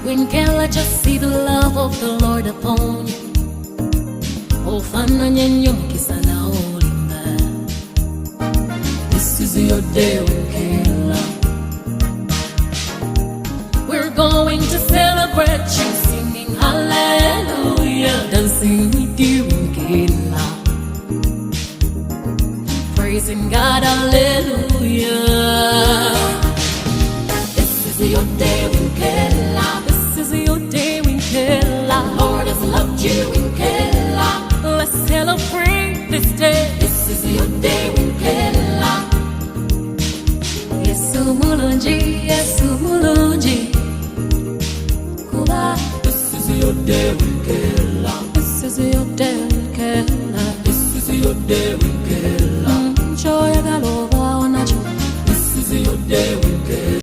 Winkela, just see the love of the Lord upon you. Oh, fana nyenyo mkisana olimba. This is your day, Winkela. We're going to celebrate you, singing hallelujah, dancing with you, Winkela. Praising God, hallelujah. This is your day, Winkela. This is your day, Winkela. Lord has loved you, Winkela. Let's celebrate this day. This is your day, Winkela. Yesu mulungi, Yesu